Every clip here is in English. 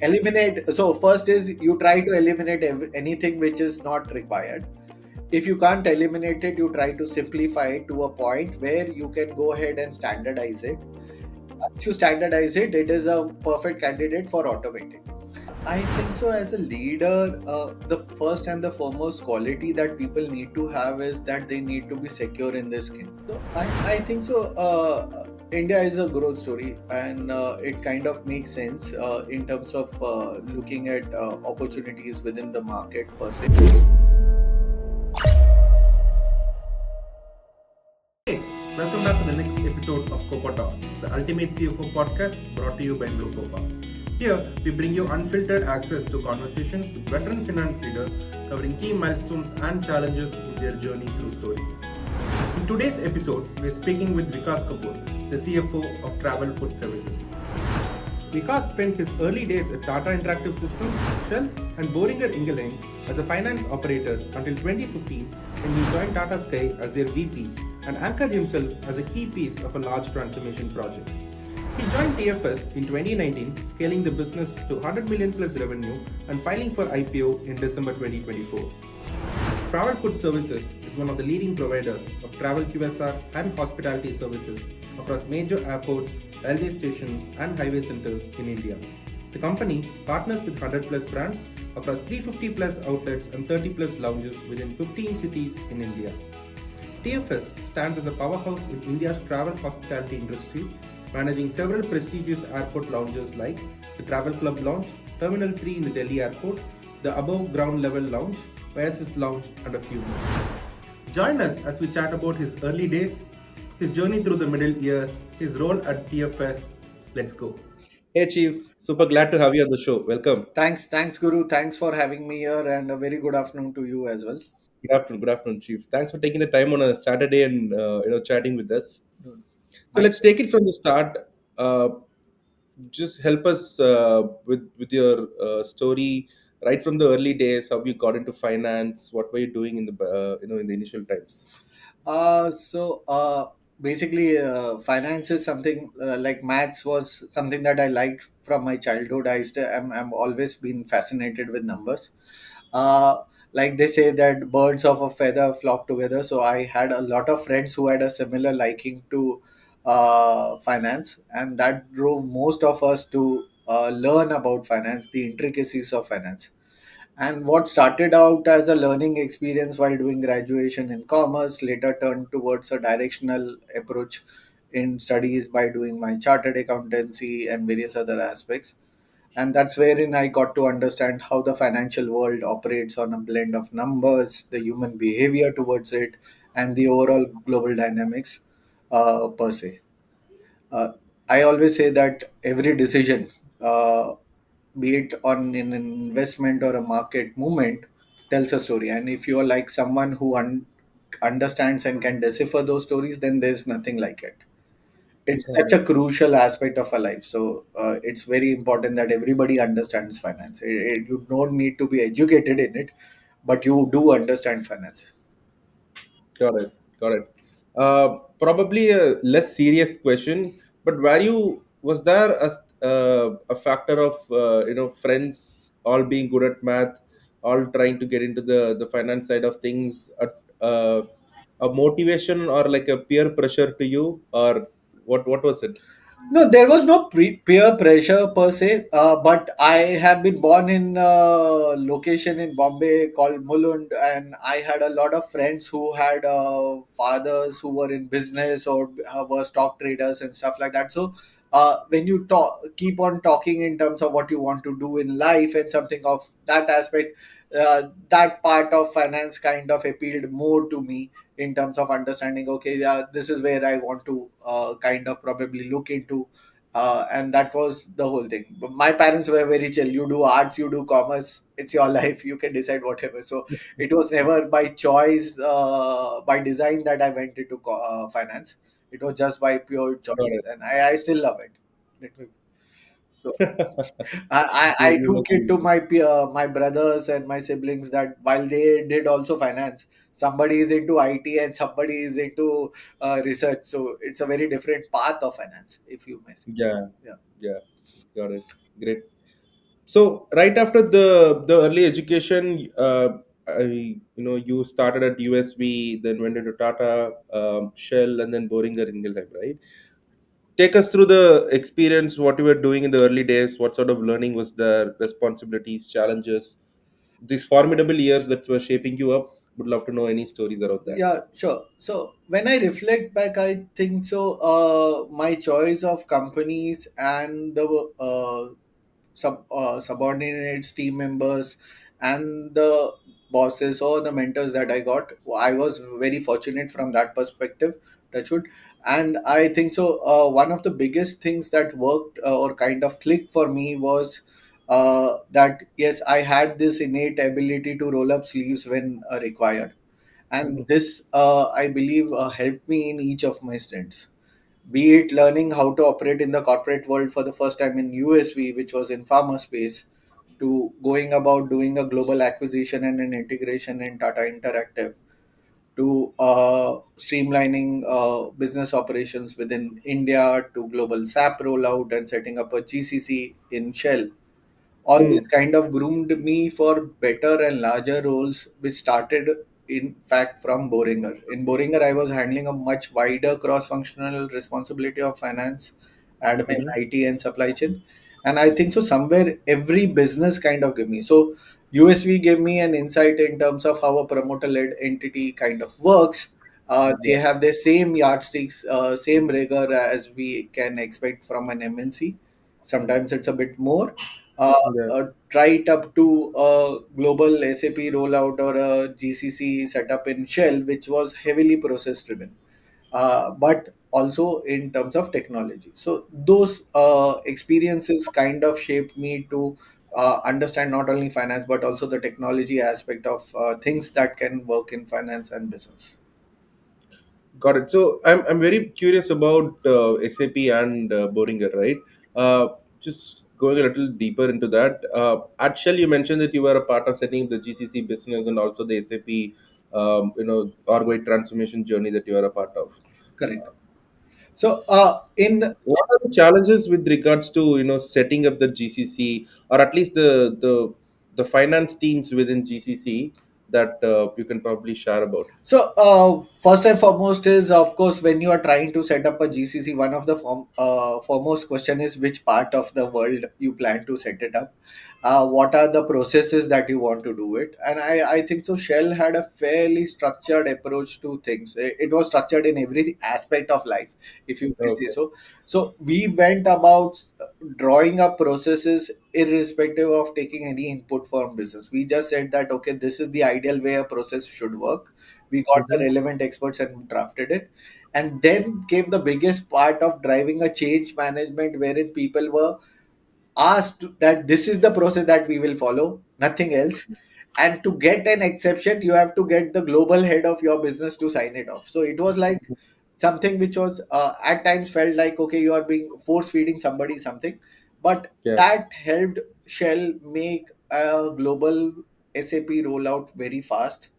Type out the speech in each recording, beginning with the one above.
Eliminate. So first is you try to eliminate anything which is not required. If you can't eliminate it, you try to simplify it to a point where you can go ahead and standardize it. Once you standardize it, it is a perfect candidate for automating. I think so. As a leader, the first and the foremost quality that people need to have is that they need to be secure in their skin. So I think so. India is a growth story, and it kind of makes sense in terms of looking at opportunities within the market per se. Hey, welcome back to the next episode of CopaTalks, the ultimate CFO podcast brought to you by Bluecopa. Here, we bring you unfiltered access to conversations with veteran finance leaders covering key milestones and challenges in their journey through stories. In today's episode, we are speaking with Vikas Kapoor, the CFO of Travel Food Services. Vikas spent his early days at Tata Interactive Systems, Shell, and Boehringer Ingelheim as a finance operator until 2015 when he joined Tata Sky as their VP and anchored himself as a key piece of a large transformation project. He joined TFS in 2019, scaling the business to 100 million plus revenue and filing for IPO in December 2024. Travel Food Services is one of the leading providers of travel QSR and hospitality services across major airports, railway stations, and highway centers in India. The company partners with 100 plus brands across 350 plus outlets and 30 plus lounges within 15 cities in India. TFS stands as a powerhouse in India's travel hospitality industry, managing several prestigious airport lounges like the Travel Club Lounge, Terminal 3 in the Delhi Airport, the Above Ground Level Lounge, Oasis Lounge, and a few more. Join us as we chat about his early days, his journey through the middle years, his role at TFS. Let's go. Hey, Chief. Super glad to have you on the show. Welcome. Thanks, Guru. Thanks for having me here, and a very good afternoon to you as well. Good afternoon, Chief. Thanks for taking the time on a Saturday and chatting with us. Good. So My let's take it from the start. Uh, just help us with your story right from the early days. How you got into finance? What were you doing in the in the initial times? So basically, finance is something like maths was something that I liked from my childhood. I'm always been fascinated with numbers. Uh, like they say that birds of a feather flock together. So I had a lot of friends who had a similar liking to finance, and that drove most of us to learn about finance, the intricacies of finance. And what started out as a learning experience while doing graduation in commerce later turned towards a directional approach in studies by doing my chartered accountancy and various other aspects. And that's wherein I got to understand how the financial world operates on a blend of numbers, the human behavior towards it, and the overall global dynamics per se. Uh, I always say that every decision, uh, be it on an investment or a market movement, tells a story. And if you're like someone who understands and can decipher those stories, then there's nothing like it. It's such a crucial aspect of a life. So it's very important that everybody understands finance. You don't need to be educated in it, but you do understand finance. Got it. Got it. Probably a less serious question, but was there a factor of friends all being good at math, all trying to get into the finance side of things, uh, a motivation or like a peer pressure to you, or what was it? No, there was no peer pressure per se, but I have been born in a location in Bombay called Mulund, and I had a lot of friends who had fathers who were in business or were stock traders and stuff like that. So, when you keep on talking in terms of what you want to do in life and something of that aspect, that part of finance kind of appealed more to me in terms of understanding, okay, yeah, this is where I want to kind of probably look into, and that was the whole thing. But my parents were very chill. You do arts, you do commerce, it's your life, you can decide whatever. So it was never by choice, by design, that I went into finance. It was just by pure Got choice, it. and I still love it. Let me so I You took must it to be. my brothers and my siblings that while they did also finance, somebody is into IT and somebody is into research. So it's a very different path of finance, if you may say. Yeah, Yeah. yeah, got it. Great. So right after the early education, you started at USV, then went into Tata, Shell, and then Boehringer Ingelheim, right? Take us through the experience, what you were doing in the early days, what sort of learning was there, responsibilities, challenges, these formidable years that were shaping you up. Would love to know any stories around that. Yeah, sure. So when I reflect back, I think so. My choice of companies and the subordinates, team members, and the bosses or the mentors that I got, I was very fortunate from that perspective. Touch wood. And I think so. One of the biggest things that worked or kind of clicked for me was that yes, I had this innate ability to roll up sleeves when required, and Mhm. this I believe helped me in each of my stints, be it learning how to operate in the corporate world for the first time in USV, which was in pharma space, to going about doing a global acquisition and an integration in Tata Interactive, to streamlining business operations within India, to global SAP rollout and setting up a GCC in Shell. All this Hmm. kind of groomed me for better and larger roles, which started in fact from Boehringer. In Boehringer, I was handling a much wider cross-functional responsibility of finance, admin, Mhm. IT, and supply chain. And I think so somewhere every business kind of gave me. So USV gave me an insight in terms of how a promoter-led entity kind of works. They Yeah. have the same yardsticks, same rigor as we can expect from an MNC. Sometimes it's a bit more, uh, Yeah. try it up to a global SAP rollout or a GCC setup in Shell, which was heavily process driven, but also in terms of technology. So those experiences kind of shaped me to understand not only finance but also the technology aspect of things that can work in finance and business. Got it. So I'm very curious about SAP and Boehringer, right? Just going a little deeper into that. At Shell, you mentioned that you were a part of setting the GCC business and also the SAP, Org transformation journey that you are a part of. Correct. So in What are the challenges with regards to setting up the GCC, or at least the finance teams within GCC that you can probably share about? So, first and foremost is, of course, when you are trying to set up a GCC, one of the foremost question is which part of the world you plan to set it up. What are the processes that you want to do it? And I think so. Shell had a fairly structured approach to things. It was structured in every aspect of life, if you may say Okay. so. So we went about drawing up processes irrespective of taking any input from business. We just said that okay, this is the ideal way a process should work. We got the Mhm. relevant experts and drafted it, and then came the biggest part of driving a change management, wherein people were asked that this is the process that we will follow, nothing else. And to get an exception, you have to get the global head of your business to sign it off. So it was like something which was at times felt like okay, you are being force feeding somebody something, but Yeah. that helped Shell make a global SAP rollout very fast,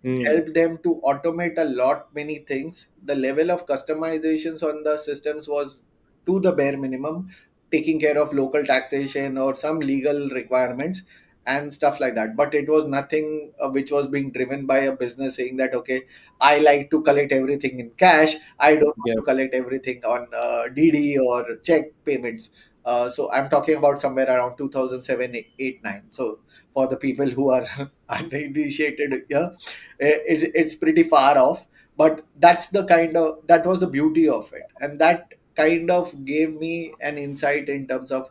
Mm. help them to automate a lot many things. The level of customizations on the systems was to the bare minimum, taking care of local taxation or some legal requirements and stuff like that. But it was nothing which was being driven by a business saying that okay, I like to collect everything in cash. I don't want Yeah. to collect everything on DD or check payments. So I'm talking about somewhere around 2007, 8, 9. So for the people who are uninitiated, yeah, it's pretty far off, but that was the beauty of it, and that kind of gave me an insight in terms of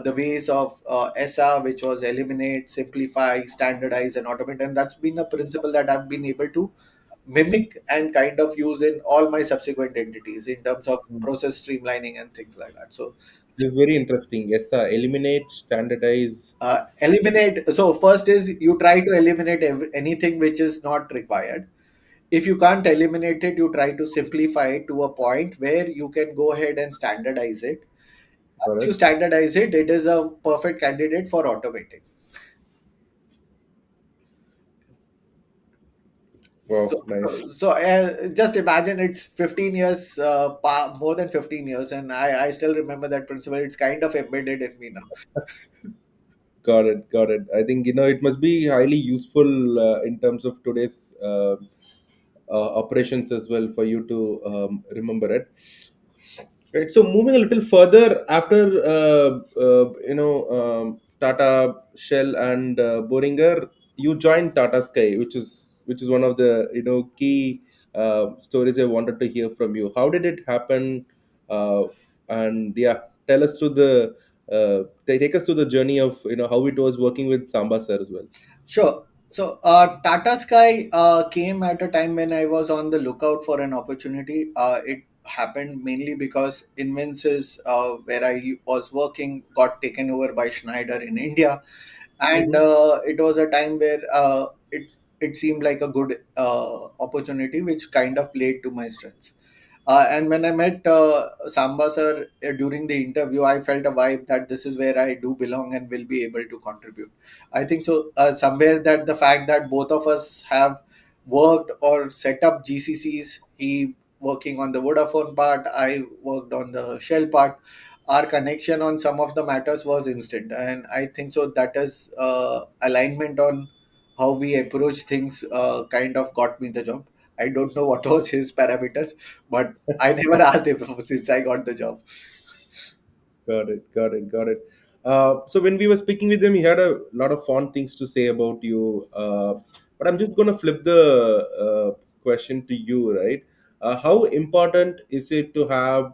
the ways of ESA, which was eliminate, simplify, standardize, and automate. And that's been a principle that I've been able to mimic and kind of use in all my subsequent entities in terms of Mm. process streamlining and things like that. So This is very interesting. Yes, sir. Eliminate, standardize. eliminate. So first is you try to eliminate anything which is not required. If you can't eliminate it, you try to simplify it to a point where you can go ahead and standardize it. Once you Correct. standardize it, it is a perfect candidate for automating. Wow, So, nice. just imagine it's 15 years, more than 15 years, and I still remember that principle. It's kind of embedded in me now. Got it, got it. I think it must be highly useful in terms of today's operations as well for you to remember it. Right. So moving a little further after Tata, Shell, and Boehringer, you joined Tata Sky, which is one of the key stories I wanted to hear from you. How did it happen? Uh, and yeah, tell us through the take us through the journey of how it was working with Samba sir as well. Sure. So, Tata Sky came at a time when I was on the lookout for an opportunity. It happened mainly because Invences, where I was working, got taken over by Schneider in India, and Mm-hmm. it was a time where it seemed like a good opportunity, which kind of played to my strengths. And when I met Samba sir during the interview, I felt a vibe that this is where I do belong and will be able to contribute. I think so. Somewhere that the fact that both of us have worked or set up GCCs, he working on the Vodafone part, I worked on the Shell part. Our connection on some of the matters was instant, and I think so. That is alignment on how we approach things. Kind of got me the job. I don't know what was his parameters, but I never asked him since I got the job. Got it, got it, got it. So when we were speaking with him, he had a lot of fond things to say about you. But I'm just going to flip the question to you, right? How important is it to have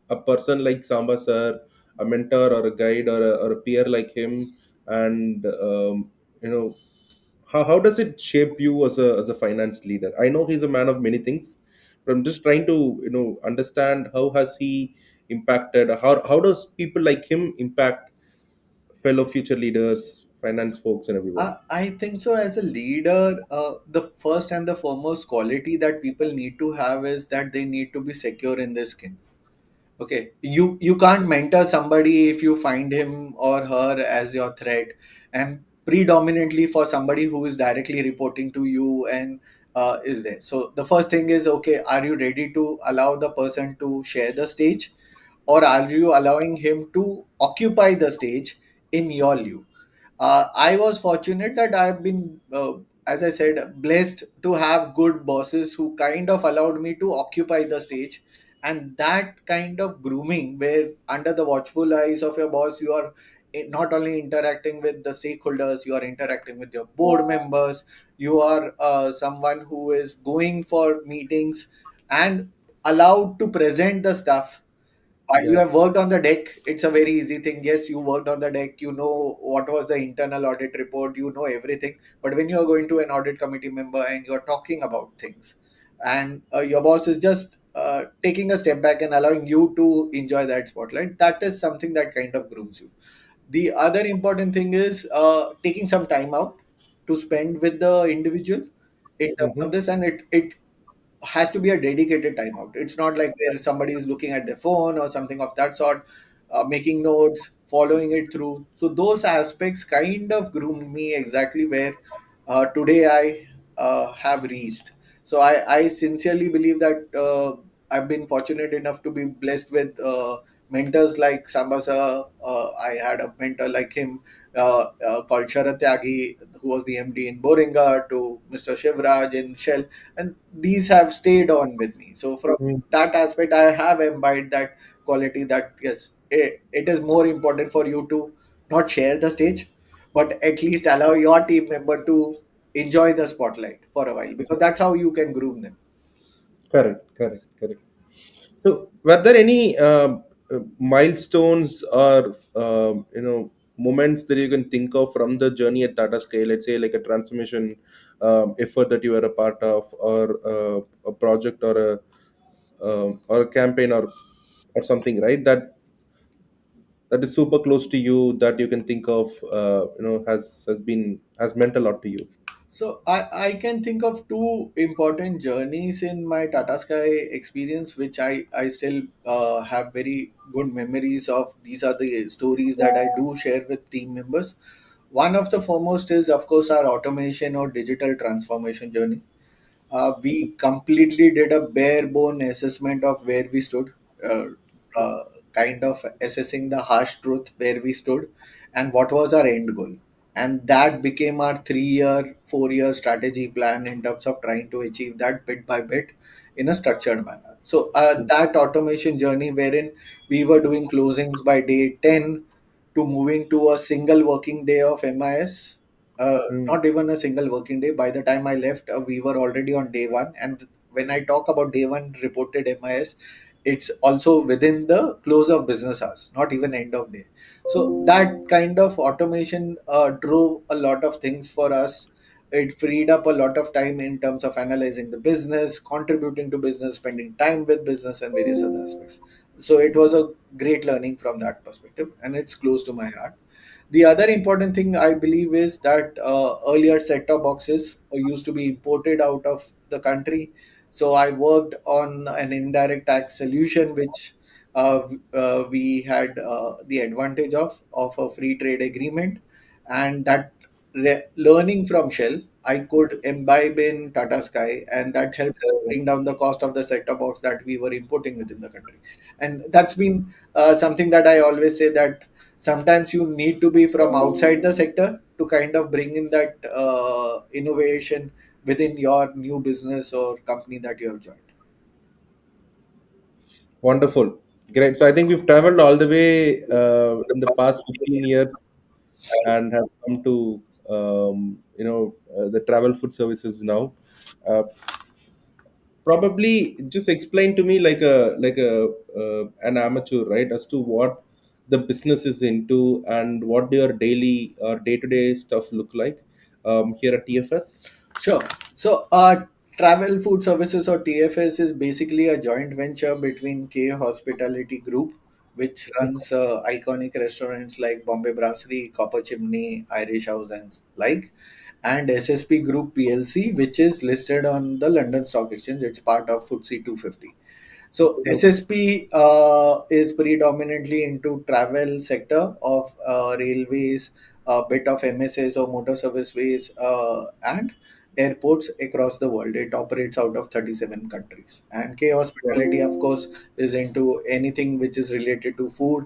a person like Samba sir, a mentor or a guide or a peer like him, and you know how does it shape you as a finance leader? I know he's a man of many things, but I'm just trying to understand how has he impacted, how does people like him impact fellow future leaders, finance folks, and everyone. I think so. As a leader, the first and the foremost quality that people need to have is that they need to be secure in their skin. Okay, you can't mentor somebody if you find him or her as your threat, and predominantly for somebody who is directly reporting to you and is there. So the first thing is, okay, are you ready to allow the person to share the stage, or are you allowing him to occupy the stage in your lieu? I was fortunate that I've been, as I said, blessed to have good bosses who kind of allowed me to occupy the stage. And that kind of grooming, where under the watchful eyes of your boss, you are not only interacting with the stakeholders, you are interacting with your board members, you are someone who is going for meetings and allowed to present the stuff. You Yeah, have worked on the deck. It's a very easy thing. Yes, you worked on the deck. You know what was the internal audit report. You know everything. But when you are going to an audit committee member and you're talking about things, and your boss is just taking a step back and allowing you to enjoy that spotlight, that is something that kind of grooms you. The other important thing is taking some time out to spend with the individual in terms mm-hmm. of this, and it has to be a dedicated timeout. It's not like where somebody is looking at their phone or something of that sort, making notes, following it through. So those aspects kind of groomed me exactly where today I have reached. So I sincerely believe that I've been fortunate enough to be blessed with mentors like Sambasa. I had a mentor like him called Sharat Tyagi, who was the MD in Boringa, to Mr. Shivraj in Shell, and these have stayed on with me. So from that aspect, I have imbibed that quality that yes, it is more important for you to not share the stage, but at least allow your team member to enjoy the spotlight for a while, because that's how you can groom them. Correct, correct, correct. So, were there any milestones or moments that you can think of from the journey at Tata Sky? Let's say like a transformation effort that you were a part of, or a project, or a campaign, or something, right? That is super close to you that you can think of. Has meant a lot to you. So I can think of two important journeys in my Tata Sky experience, which I still have very good memories of. These are the stories that I do share with team members. One of the foremost is, of course, our automation or digital transformation journey. We completely did a bare bone assessment of where we stood, uh, kind of assessing the harsh truth where we stood, and what was our end goal. And that became our 3 year, 4 year strategy plan in terms of trying to achieve that bit by bit in a structured manner. So that automation journey wherein we were doing closings by day 10 to moving to a single working day of MIS. Hmm. Not even a single working day. By the time I left, we were already on day one. And when I talk about day one reported MIS, it's also within the close of business hours, not even end of day. So that kind of automation drove a lot of things for us. It freed up a lot of time in terms of analyzing the business, contributing to business, spending time with business, and various other aspects. So it was a great learning from that perspective, and it's close to my heart. The other important thing I believe is that earlier set-top boxes used to be imported out of the country. So I worked on an indirect tax solution, which we had the advantage of a free trade agreement, and that learning from Shell, I could imbibe in Tata Sky, and that helped us bring down the cost of the set-top box that we were importing within the country. And that's been something that I always say, that sometimes you need to be from outside the sector to kind of bring in that innovation within your new business or company that you have joined. Wonderful. Great. So I think we've traveled all the way in the past 15 years and have come to the travel food services now. Uh, Probably just explain to me like a an amateur, right, as to what the business is into and what your daily or day-to-day stuff look like here at TFS. Sure. So, Travel Food Services or TFS is basically a joint venture between K Hospitality Group, which runs iconic restaurants like Bombay Brasserie, Copper Chimney, Irish House, and like, and SSP Group PLC, which is listed on the London Stock Exchange. It's part of FTSE 250. So Okay. SSP is predominantly into travel sector of railways, a bit of MSAs or motor service ways, and airports across the world. It operates out of 37 countries. And K Hospitality, of course, is into anything which is related to food,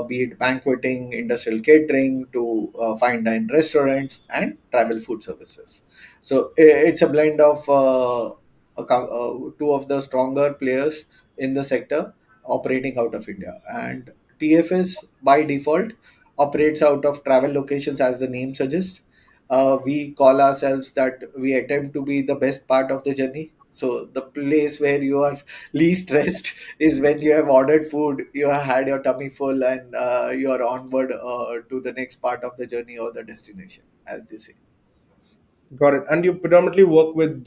be it banqueting, industrial catering, to fine dine restaurants and travel food services. So it's a blend of two of the stronger players in the sector operating out of India. And TFS by default operates out of travel locations, as the name suggests. We call ourselves that we attempt to be the best part of the journey. So the place where you are least stressed is when you have ordered food, you have had your tummy full, and you are onward to the next part of the journey or the destination, as they say. Got it. And you predominantly work with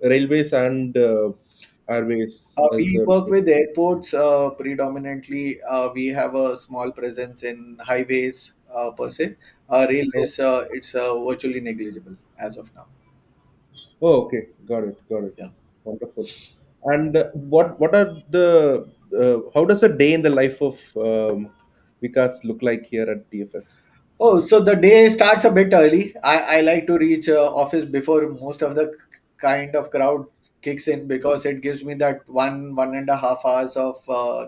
railways and airways as We the. work with airports predominantly. We have a small presence in highways per se. Railways, it's virtually negligible as of now. Oh, okay. Got it. Got it. Yeah. Wonderful. And what are the how does a day in the life of Vikas look like here at TFS? Oh, so the day starts a bit early. I like to reach office before most of the kind of crowd kicks in, because it gives me that 1.5 hours of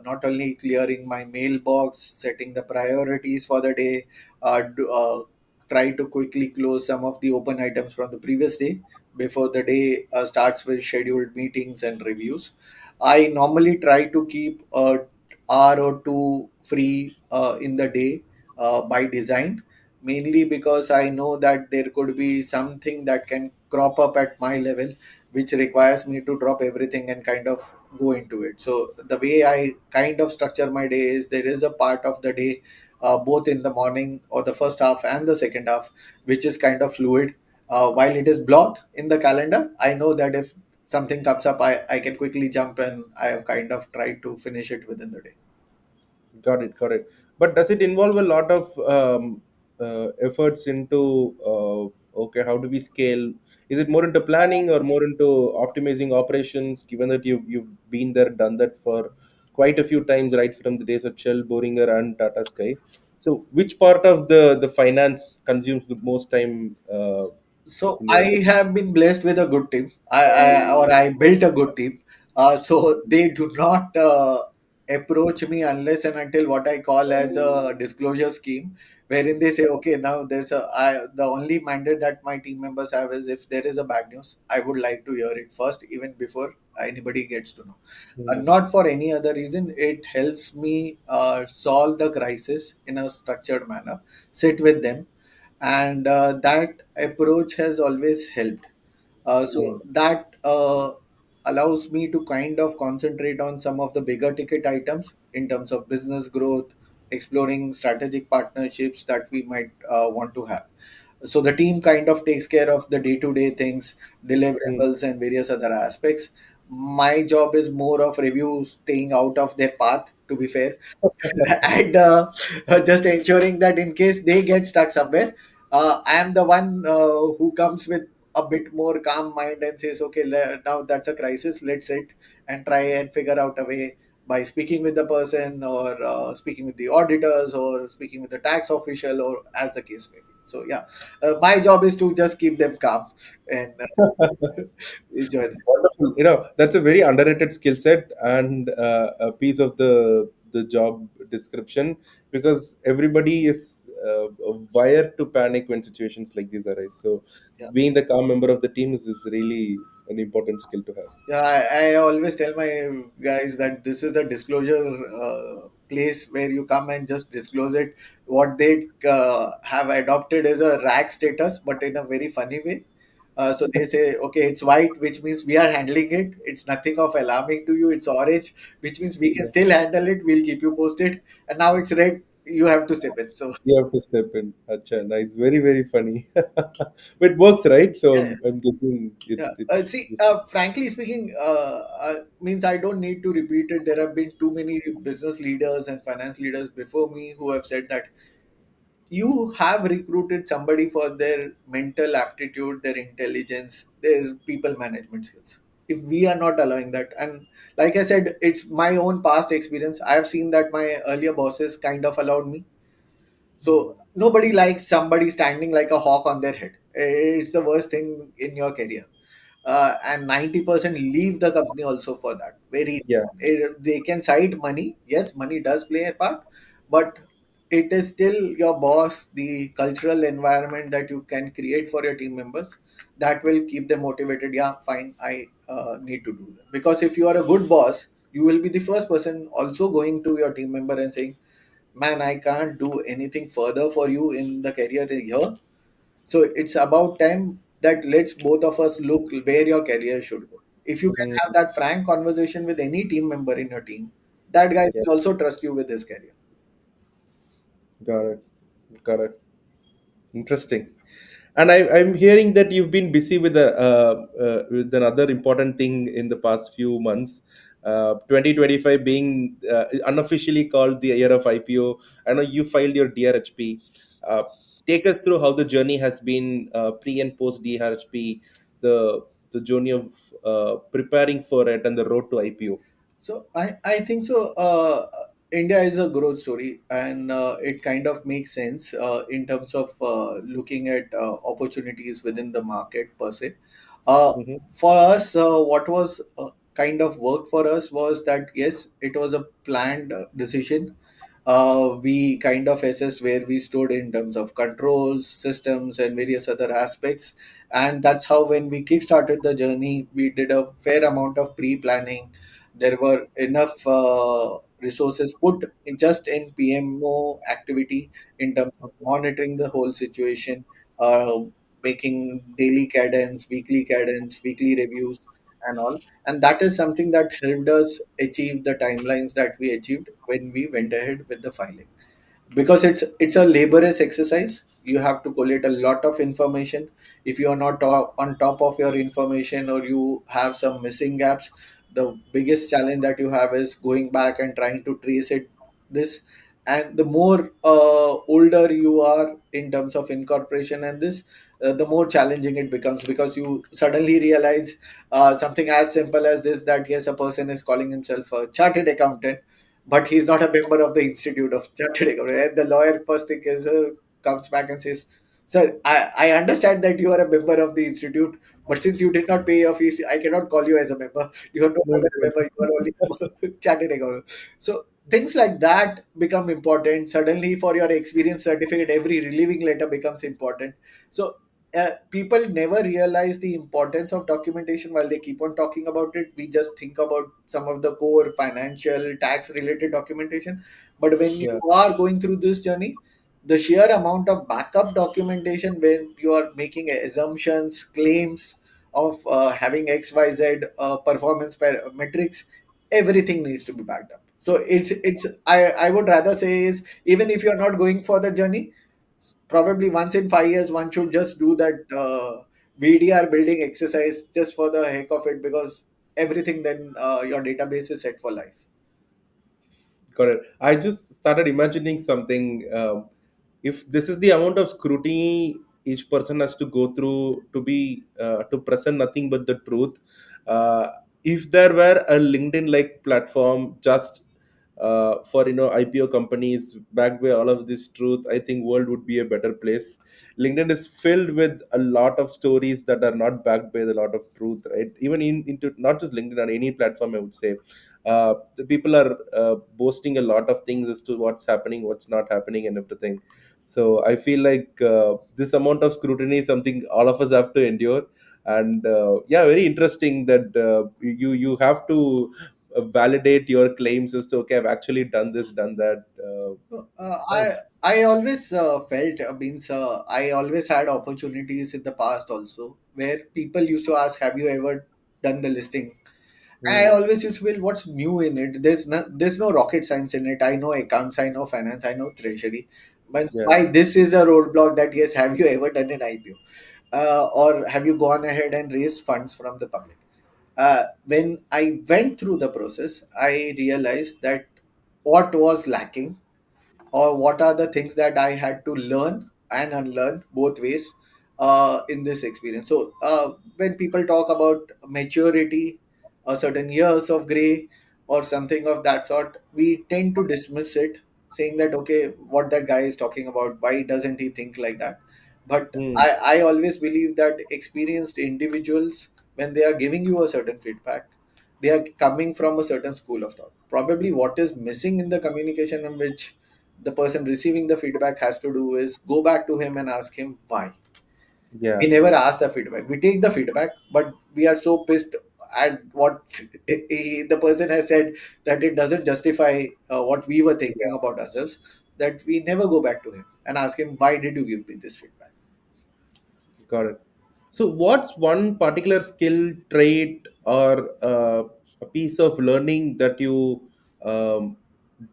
not only clearing my mailbox, setting the priorities for the day, try to quickly close some of the open items from the previous day before the day starts with scheduled meetings and reviews. I normally try to keep a hour or two free in the day by design, mainly because I know that there could be something that can crop up at my level, which requires me to drop everything and kind of go into it. So the way I kind of structure my day is, there is a part of the day, both in the morning or the first half and the second half, which is kind of fluid. While it is blocked in the calendar, I know that if something comes up, I can quickly jump, and I have kind of tried to finish it within the day. Got it, got it. But does it involve a lot of efforts into okay, how do we scale? Is it more into planning or more into optimizing operations? Given that you've been there, done that for quite a few times, right from the days of Shell, Boehringer, and Tata Sky. So, which part of the finance consumes the most time So in your I have been blessed with a good team. I built a good team. So they do not approach me unless and until what I call as a disclosure scheme, wherein they say, okay, now the only mandate that my team members have is if there is a bad news, I would like to hear it first, even before anybody gets to know. Mm, Not for any other reason. It helps me solve the crisis in a structured manner, sit with them, and that approach has always helped. So mm, that allows me to kind of concentrate on some of the bigger ticket items in terms of business growth, exploring strategic partnerships that we might want to have. So the team kind of takes care of the day-to-day things, mm. deliverables, and various other aspects. My job is more of review, staying out of their path, to be fair, and just ensuring that in case they get stuck somewhere, I am the one who comes with a bit more calm mind and says, okay, now that's a crisis. Let's sit and try and figure out a way by speaking with the person, or speaking with the auditors, or speaking with the tax official, or as the case may be. So yeah, my job is to just keep them calm and enjoy them. Wonderful. That's a very underrated skill set and a piece of the job description, because everybody is wired to panic when situations like these arise. So, Yeah. being the calm member of the team is really an important skill to have. Yeah, I always tell my guys that this is a disclosure place where you come and just disclose it. What they have adopted is a rag status, but in a very funny way. So they say, okay, it's white, which means we are handling it. It's nothing of alarming to you. It's orange, which means we can Yeah. still handle it. We'll keep you posted. And now it's red. You have to step in. So You have to step in. Acha, nice. Very, very funny. But it works, right? So yeah, I'm guessing yeah. See, it's frankly speaking, means I don't need to repeat it. There have been too many business leaders and finance leaders before me who have said that you have recruited somebody for their mental aptitude, their intelligence, their people management skills. If we are not allowing that, and like I said, it's my own past experience. I have seen that my earlier bosses kind of allowed me. So nobody likes somebody standing like a hawk on their head. It's the worst thing in your career, and 90% leave the company also for that. Very, yeah. they can cite money. Yes, money does play a part, but it is still your boss, the cultural environment that you can create for your team members, that will keep them motivated. Yeah, fine, I need to do that. Because if you are a good boss, you will be the first person also going to your team member and saying, man, I can't do anything further for you in the career here, so it's about time that let's both of us look where your career should go. If you can Mm, have that frank conversation with any team member in your team, that guy yeah. will also trust you with his career. Got it. Got it. Interesting. And I'm hearing that you've been busy with another important thing in the past few months. 2025 being unofficially called the year of IPO. I know you filed your DRHP. Uh, Take us through how the journey has been, pre and post DRHP, the journey of preparing for it, and the road to IPO. So I think so. India is a growth story, and it kind of makes sense in terms of looking at opportunities within the market per se. Uh, Hmm. for us, what was kind of worked for us was that yes, it was a planned decision. We kind of assessed where we stood in terms of controls, systems, and various other aspects. And that's how, when we kickstarted the journey, we did a fair amount of pre-planning. There were enough resources put in just in PMO activity in terms of monitoring the whole situation, uh, making daily cadence, weekly reviews, and all. And that is something that helped us achieve the timelines that we achieved when we went ahead with the filing, because it's a laborious exercise. You have to collate a lot of information. If you are not on top of your information, or you have some missing gaps, the biggest challenge that you have is going back and trying to trace it, this. And the more older you are in terms of incorporation and this, the more challenging it becomes, because you suddenly realize something as simple as this, that yes, a person is calling himself a chartered accountant, but he's not a member of the Institute of Chartered Accountant. And the lawyer first thing is comes back and says, "Sir, I understand that you are a member of the institute, but since you did not pay your fees, I cannot call you as a member. You are no longer a member. You are only a chartered accountant." So things like that become important. Suddenly for your experience certificate, every relieving letter becomes important. So people never realize the importance of documentation. While they keep on talking about it, we just think about some of the core financial tax related documentation. But when you Yeah, are going through this journey, the sheer amount of backup documentation when you are making assumptions, claims of having xyz metrics, everything needs to be backed up. So I would rather say is, even if you're not going for the journey, probably once in 5 years one should just do that BDR building exercise just for the heck of it, because everything then your database is set for life. got it. I just started imagining something. If this is the amount of scrutiny each person has to go through to be to present nothing but the truth, uh, if there were a LinkedIn like platform just for IPO companies backed by all of this truth, I think world would be a better place. LinkedIn is filled with a lot of stories that are not backed by a lot of truth, right? Even into not just LinkedIn, on any platform, I would say the people are boasting a lot of things as to what's happening, what's not happening, and everything. So I feel like this amount of scrutiny is something all of us have to endure. And yeah, very interesting that you have to validate your claims as to, okay, I've actually done this, done that. So, Nice. I always felt means I always had opportunities in the past also where people used to ask, "Have you ever done the listing?" I Hmm. always used to feel, what's new in it? There's no rocket science in it. I know accounts, I know finance, I know treasury. But Yeah. why this is a roadblock that, yes, have you ever done an IPO? Or have you gone ahead and raised funds from the public? When I went through the process, I realized that what was lacking, or what are the things that I had to learn and unlearn both ways in this experience. So when people talk about maturity, a certain years of gray, or something of that sort, we tend to dismiss it, saying that, okay, what that guy is talking about, why doesn't he think like that? But Hmm. I always believe that experienced individuals, when they are giving you a certain feedback, they are coming from a certain school of thought. Probably what is missing in the communication, in which the person receiving the feedback has to do, is go back to him and ask him why. We Yeah. never ask the feedback. We take the feedback, but we are so pissed at what the person has said, that it doesn't justify what we were thinking Yeah. about ourselves, that we never go back to him and ask him, why did you give me this feedback? Got it. So, what's one particular skill, trait, or a piece of learning that you um,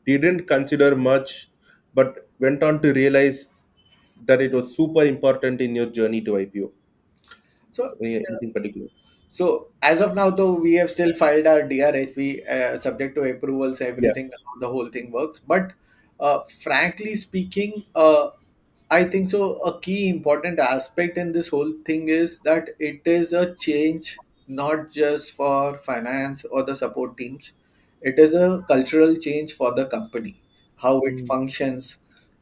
didn't consider much, but went on to realize that it was super important in your journey to IPO? So Anything particular? So as of now, though, we have still filed our DRHP subject to approvals, Yeah. everything, how the whole thing works. But frankly speaking, I think so. A key important aspect in this whole thing is that it is a change, not just for finance or the support teams. It is a cultural change for the company, how it Mm. functions,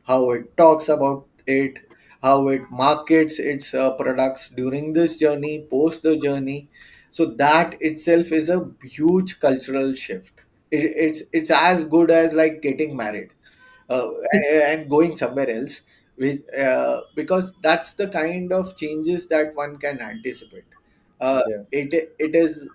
how it talks about it, how it markets its products during this journey, post the journey. So that itself is a huge cultural shift. It's as good as like getting married uh, and going somewhere else, because that's the kind of changes that one can anticipate. uh, Yeah. it is,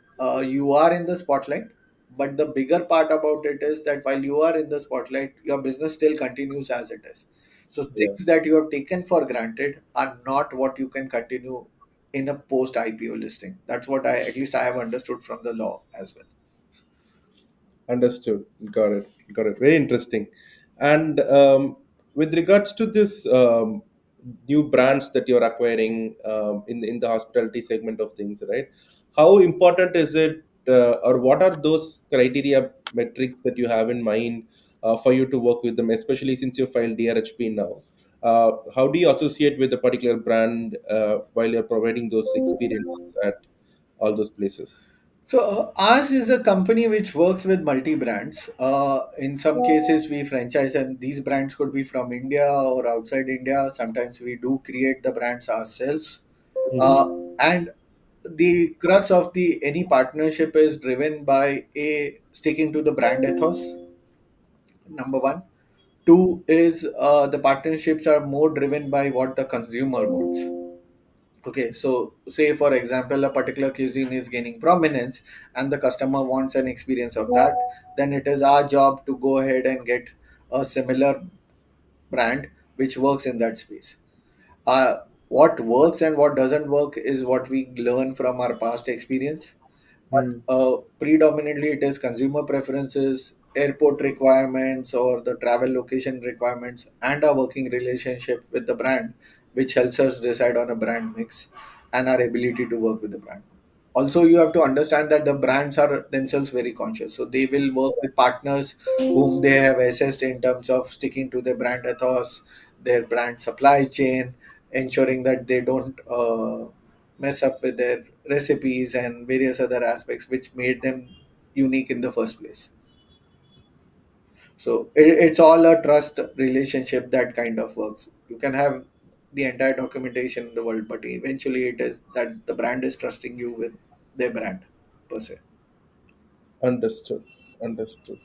you are in the spotlight, but the bigger part about it is that while you are in the spotlight, your business still continues as it is. So Yeah. things that you have taken for granted are not what you can continue in a post IPO listing. That's what I, at least I have understood from the law as well. Understood. Got it. Got it. Very interesting. And with regards to this new brands that you're acquiring in the hospitality segment of things, right? How important is it, or what are those criteria metrics that you have in mind for you to work with them, especially since you filed DRHP now? How do you associate with a particular brand while you're providing those experiences at all those places? So ours is a company which works with multi brands. In some cases, we franchise, and these brands could be from India or outside India. Sometimes we do create the brands ourselves. Hmm. Uh, and the crux of the any partnership is driven by a sticking to the brand ethos, number one. Two is the partnerships are more driven by what the consumer wants. Okay, so say for example, a particular cuisine is gaining prominence and the customer wants an experience of that, then it is our job to go ahead and get a similar brand which works in that space. What works and what doesn't work is what we learn from our past experience. But Hmm. predominantly, it is consumer preferences, airport requirements, or the travel location requirements, and our working relationship with the brand, which helps us decide on a brand mix and our ability to work with the brand. Also, you have to understand that the brands are themselves very conscious, so they will work with partners whom they have assessed in terms of sticking to their brand ethos, their brand supply chain, ensuring that they don't mess up with their recipes and various other aspects which made them unique in the first place. So it's all a trust relationship that kind of works. You can have the entire documentation in the world, but eventually it is that the brand is trusting you with their brand per se. Understood. Understood.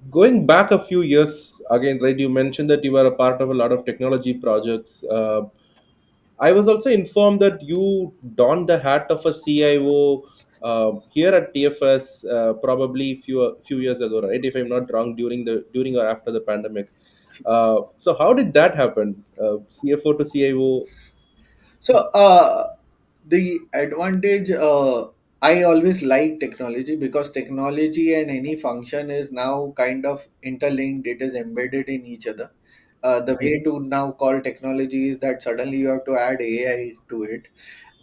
Going back a few years again, right? You mentioned that you were a part of a lot of technology projects. I was also informed that you donned the hat of a CIO here at TFS, probably few years ago, right? If I'm not wrong, during or after the pandemic. So how did that happen? CFO to CIO. So the advantage, I always like technology because technology and any function is now kind of interlinked. It is embedded in each other. The way Mhm. to now call technology is that suddenly you have to add AI to it.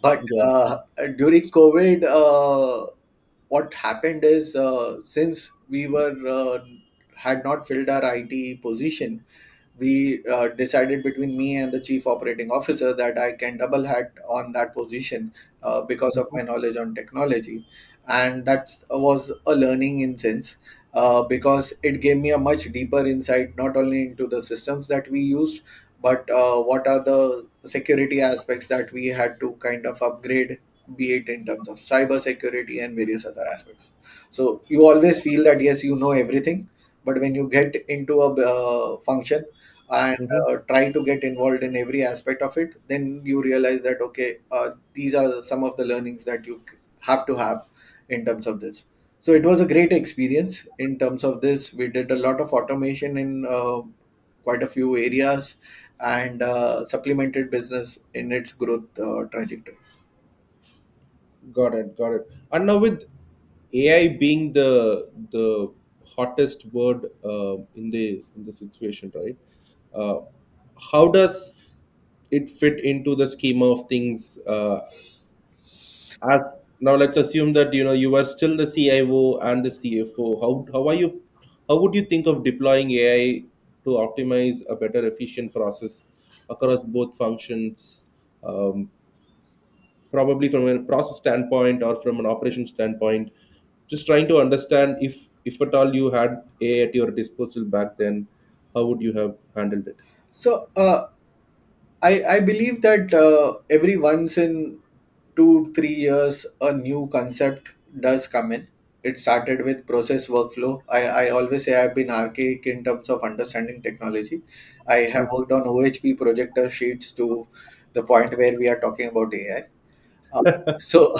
But Yeah. during COVID, what happened is since we were had not filled our IT position, we decided between me and the chief operating officer that I can double hat on that position because of Mhm. my knowledge on technology, and that was a learning in sense because it gave me a much deeper insight not only into the systems that we used, but what are the security aspects that we had to kind of upgrade, be it in terms of cyber security and various other aspects. So you always feel that yes, you know everything, but when you get into a function and Mhm. try to get involved in every aspect of it, then you realize that okay, these are some of the learnings that you have to have in terms of this. So it was a great experience in terms of this. We did a lot of automation in quite a few areas and supplemented business in its growth trajectory. Got it. Got it. And now with AI being the hottest word in the situation, right? Uh, how does it fit into the schema of things? As now, let's assume that you are still the CIO and the CFO. How are you? How would you think of deploying AI to optimize a better, efficient process across both functions? Um, Probably from a process standpoint or from an operation standpoint, just trying to understand if at all you had AI at your disposal back then, how would you have handled it? So I believe that every once in 2 3 years a new concept does come in. It started with process workflow. I always say I've been archaic in terms of understanding technology. I have Mhm. worked on OHP projector sheets to the point where we are talking about AI. So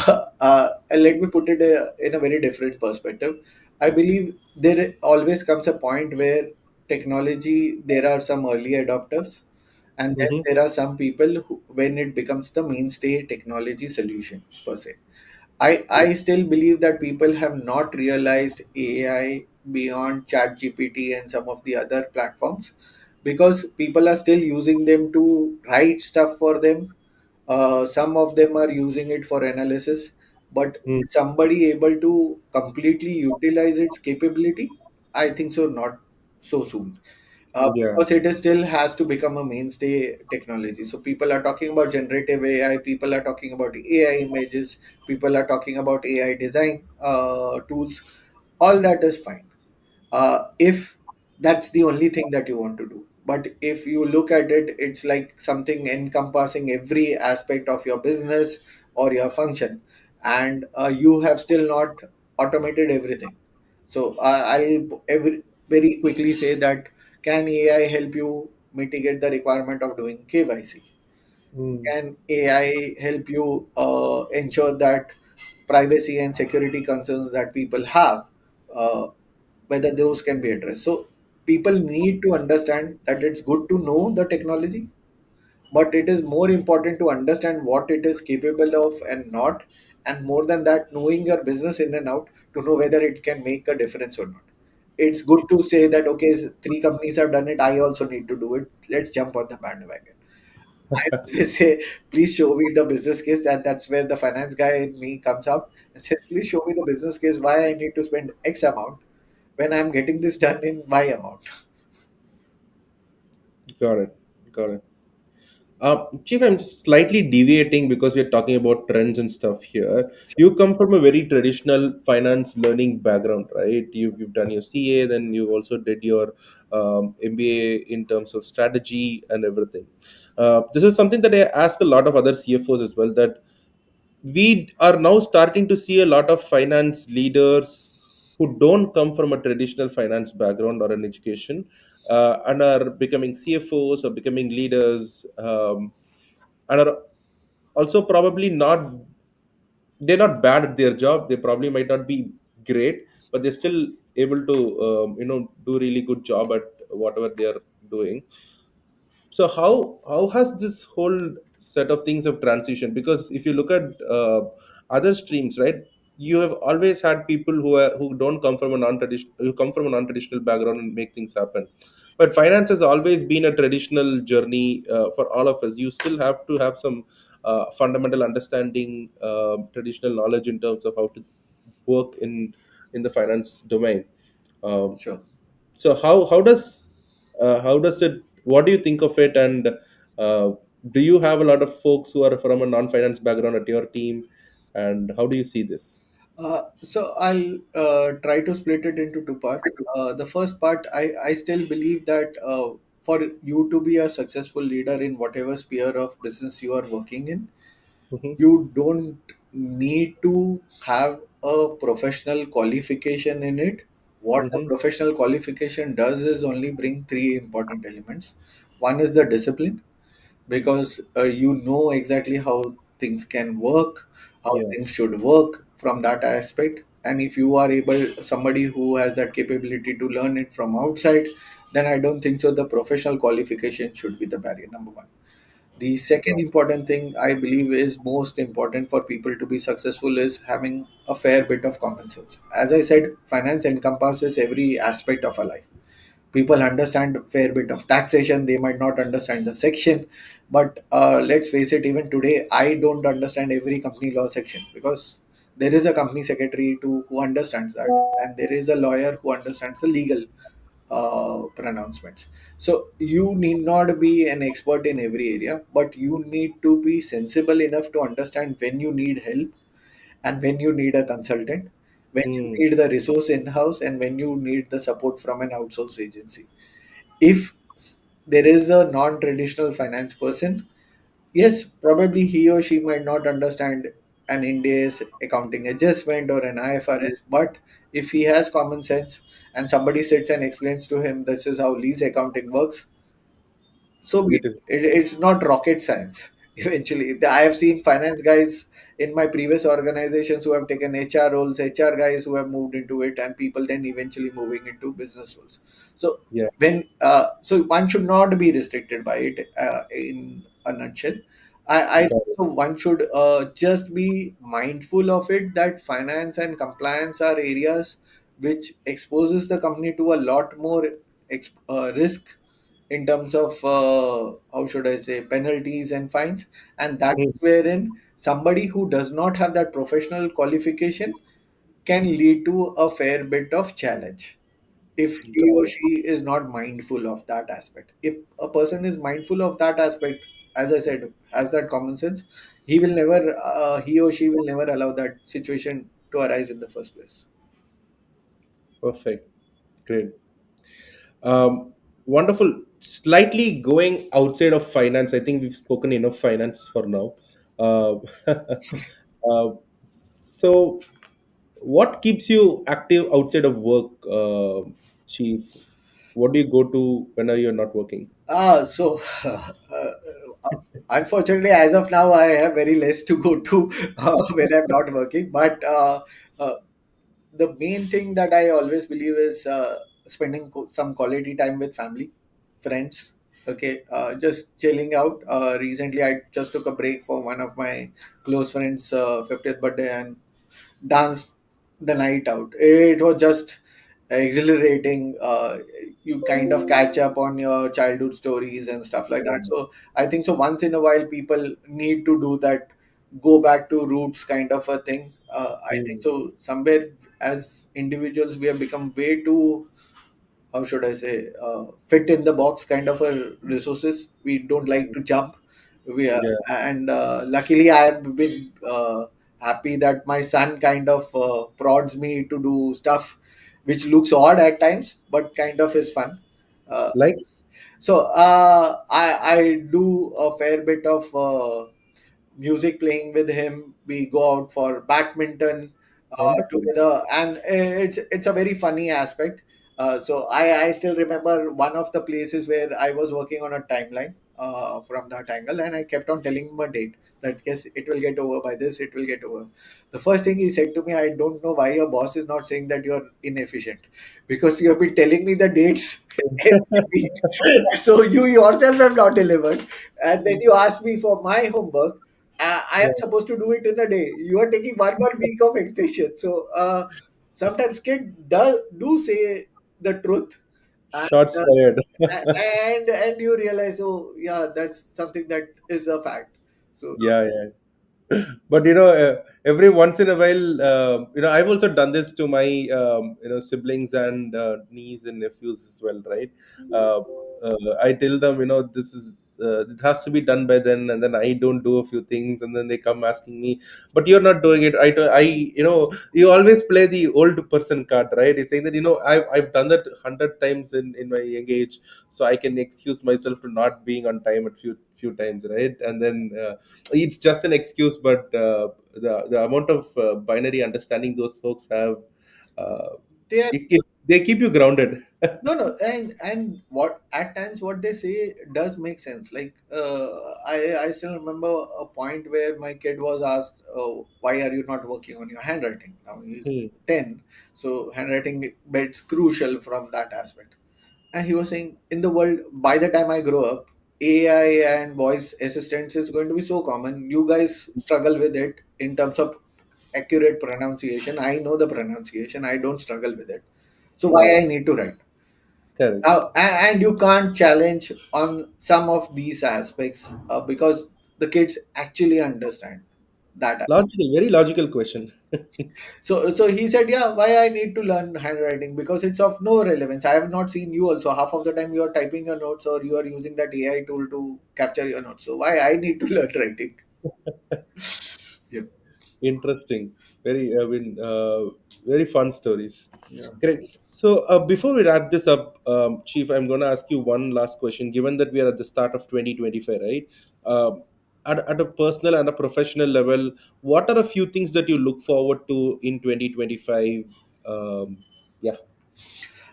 let me put it in a very different perspective. I believe there always comes a point where technology, there are some early adopters, and then Mhm. there are some people who, when it becomes the mainstay technology solution per se. I still believe that people have not realized AI beyond ChatGPT and some of the other platforms because people are still using them to write stuff for them. Some of them are using it for analysis, but Mm. somebody able to completely utilize its capability, I think so, not so soon. Yeah. Because it is still has to become a mainstay technology. So people are talking about generative AI, people are talking about AI images, people are talking about AI design tools. All that is fine if that's the only thing that you want to do. But if you look at it, it's like something encompassing every aspect of your business or your function, and you have still not automated everything. So I'll every very quickly say that, can AI help you mitigate the requirement of doing KYC? Mm. Can AI help you ensure that privacy and security concerns that people have, uh, whether those can be addressed? So people need to understand that it's good to know the technology, but it is more important to understand what it is capable of and not, and more than that, knowing your business in and out to know whether it can make a difference or not. It's good to say that, okay, three companies have done it, I also need to do it, let's jump on the bandwagon. I always say, please show me the business case, and that's where the finance guy in me comes out and says, please show me the business case why I need to spend X amount when I'm getting this done in Y amount. Got it. Got it. Chief, I'm slightly deviating because we're talking about trends and stuff here. You come from a very traditional finance learning background, right? You've done your CA, then you also did your MBA in terms of strategy and everything. This is something that I ask a lot of other CFOs as well, that we are now starting to see a lot of finance leaders who don't come from a traditional finance background or an education, and are becoming CFOs or becoming leaders, and are also probably not, they're not bad at their job, they probably might not be great, but they're still able to do really good job at whatever they are doing. So how has this whole set of things have transitioned? Because if you look at other streams, right, you have always had people who don't come from a non-traditional, who come from a non-traditional background and make things happen. But finance has always been a traditional journey for all of us. You still have to have some fundamental understanding, traditional knowledge in terms of how to work in the finance domain. um, Sure. so how does it, what do you think of it? And uh, do you have a lot of folks who are from a non-finance background at your team, and how do you see this? So I'll try to split it into two parts. The first part, I still believe that for you to be a successful leader in whatever sphere of business you are working in, Hmm. you don't need to have a professional qualification in it. What the Hmm. professional qualification does is only bring three important elements. One is the discipline, because you know exactly how things can work, how Yeah. things should work from that aspect. And if you are able, somebody who has that capability to learn it from outside, then I don't think so. The professional qualification should be the barrier number one. The second Got important thing I believe is most important for people to be successful is having a fair bit of common sense. As I said, finance encompasses every aspect of a life. People understand a fair bit of taxation, they might not understand the section, but let's face it, even today I don't understand every company law section, because there is a company secretary to who understands that, and there is a lawyer who understands the legal pronouncements. So you need not be an expert in every area, but you need to be sensible enough to understand when you need help and when you need a consultant, when you it. need the resource in house, and when you need the support from an outsourced agency. If there is a non traditional finance person, yes, probably he or she might not understand an India's accounting adjustment or an IFRS, but if he has common sense and somebody sits and explains to him this is how lease accounting works, so be It is. it's not rocket science. Eventually, I have seen finance guys in my previous organizations who have taken HR roles, HR guys who have moved into it, and people then eventually moving into business roles. So Yeah. when so one should not be restricted by it. In a nutshell, I Got think it. so one should just be mindful of it, that finance and compliance are areas which exposes the company to a lot more risk in terms of how should I say, penalties and fines, and that Mm. is wherein somebody who does not have that professional qualification can lead to a fair bit of challenge if he Got or it. she is not mindful of that aspect. If a person is mindful of that aspect, as I said, has that common sense, he or she will never allow that situation to arise in the first place. Perfect. Great. Wonderful. Slightly going outside of finance, I think we've spoken enough finance for now. Uh, so, what keeps you active outside of work? chief? What do you go to when are you not working? So unfortunately, as of now, I have very less to go to when I'm not working. But uh, the main thing that I always believe is spending some quality time with family, friends. Okay, just chilling out. Recently, I just took a break for one of my close friends' 50th birthday and danced the night out. It was just exhilarating. You kind of catch up on your childhood stories and stuff like that. So I think so. Once in a while, people need to do that. Go back to roots, kind of a thing. I think Hmm. so. Somewhere, as individuals, we have become way too, how should I say, fit in the box kind of a resources. We don't like to jump. We are, Yeah, and luckily I have been happy that my son kind of prods me to do stuff which looks odd at times, but kind of is fun. Uh, like I do a fair bit of music playing with him. We go out for badminton wonderful. together, and it's a very funny aspect. So I still remember one of the places where I was working on a timeline from that angle, and I kept on telling him a date that yes, it will get over by this, it will get over. The first thing he said to me, I don't know why your boss is not saying that you're inefficient, because you have been telling me the dates every week. So you yourself have not delivered, and then you ask me for my homework. I am Yeah. supposed to do it in a day. You are taking one more week of extension. So sometimes kids do say the truth, and Shots fired. and you realize, oh yeah, that's something that is a fact. So Yeah, yeah. But every once in a while, I've also done this to my siblings and niece and nephews as well, right? uh, I tell them, this is it has to be done by then, and then I don't do a few things, and then they come asking me, but you're not doing it. You always play the old person card, right? He's saying that, I've done that 100 times in my young age, so I can excuse myself to not being on time at few times, right? And then it's just an excuse, but the amount of binary understanding those folks have, uh, they are. they keep you grounded. No, no, and what at times what they say does make sense. Like I still remember a point where my kid was asked, "Why are you not working on your handwriting?" Now he's Hmm. 10, so handwriting it's crucial from that aspect. And he was saying, "In the world, by the time I grow up, AI and voice assistance is going to be so common. You guys struggle with it in terms of accurate pronunciation. I know the pronunciation. I don't struggle with it. So why Yeah, I need to write?" correct. And you can't challenge on some of these aspects because the kids actually understand that. Logical, very logical question. So he said, yeah, why I need to learn handwriting, because it's of no relevance. I have not seen you also. Half of the time you are typing your notes or you are using that AI tool to capture your notes. So why I need to learn writing? Yeah. Interesting. Very fun stories. Yeah. Great. So before we wrap this up, Chief, I'm going to ask you one last question. Given that we are at the start of 2025, right? Um, at a personal and a professional level, what are a few things that you look forward to in 2025? Yeah.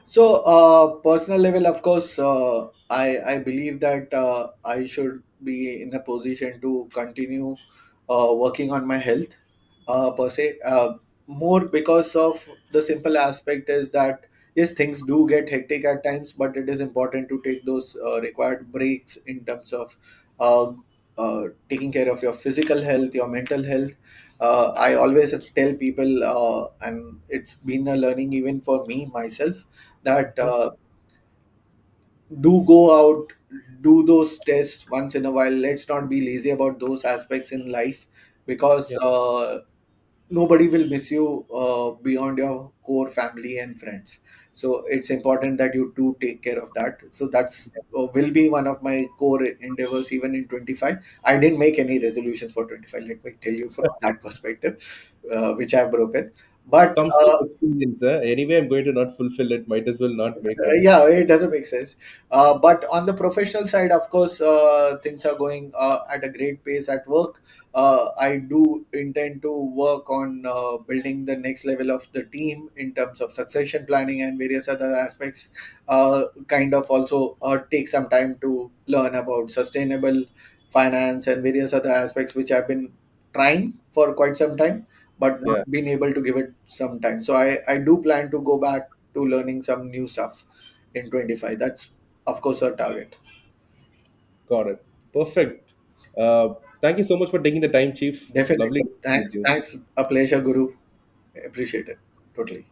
So, personal level, of course, I believe that I should be in a position to continue working on my health per se. More because of the simple aspect is that yes, things do get hectic at times, but it is important to take those required breaks in terms of uh, taking care of your physical health, your mental health. I always tell people, and it's been a learning even for me myself, that do go out, do those tests once in a while. Let's not be lazy about those aspects in life, because Yeah. nobody will miss you beyond your core family and friends. So it's important that you do take care of that. So that's will be one of my core endeavors even in 25. I didn't make any resolutions for 25, let me tell you from that perspective, which I've broken. But Comes with experience. Anyway, I'm going to not fulfill it. Might as well not make one. yeah, it doesn't make sense. But on the professional side, of course, things are going at a great pace at work. I do intend to work on building the next level of the team in terms of succession planning and various other aspects. Kind of also take some time to learn about sustainable finance and various other aspects, which I've been trying for quite some time, but not Yeah, been able to give it some time. So I do plan to go back to learning some new stuff in 25. That's of course our target. got it. Perfect. Uh, Thank you so much for taking the time, Chief. Definitely. Lovely with Thanks. you. Thanks. A pleasure, Guru. Appreciate it. Totally.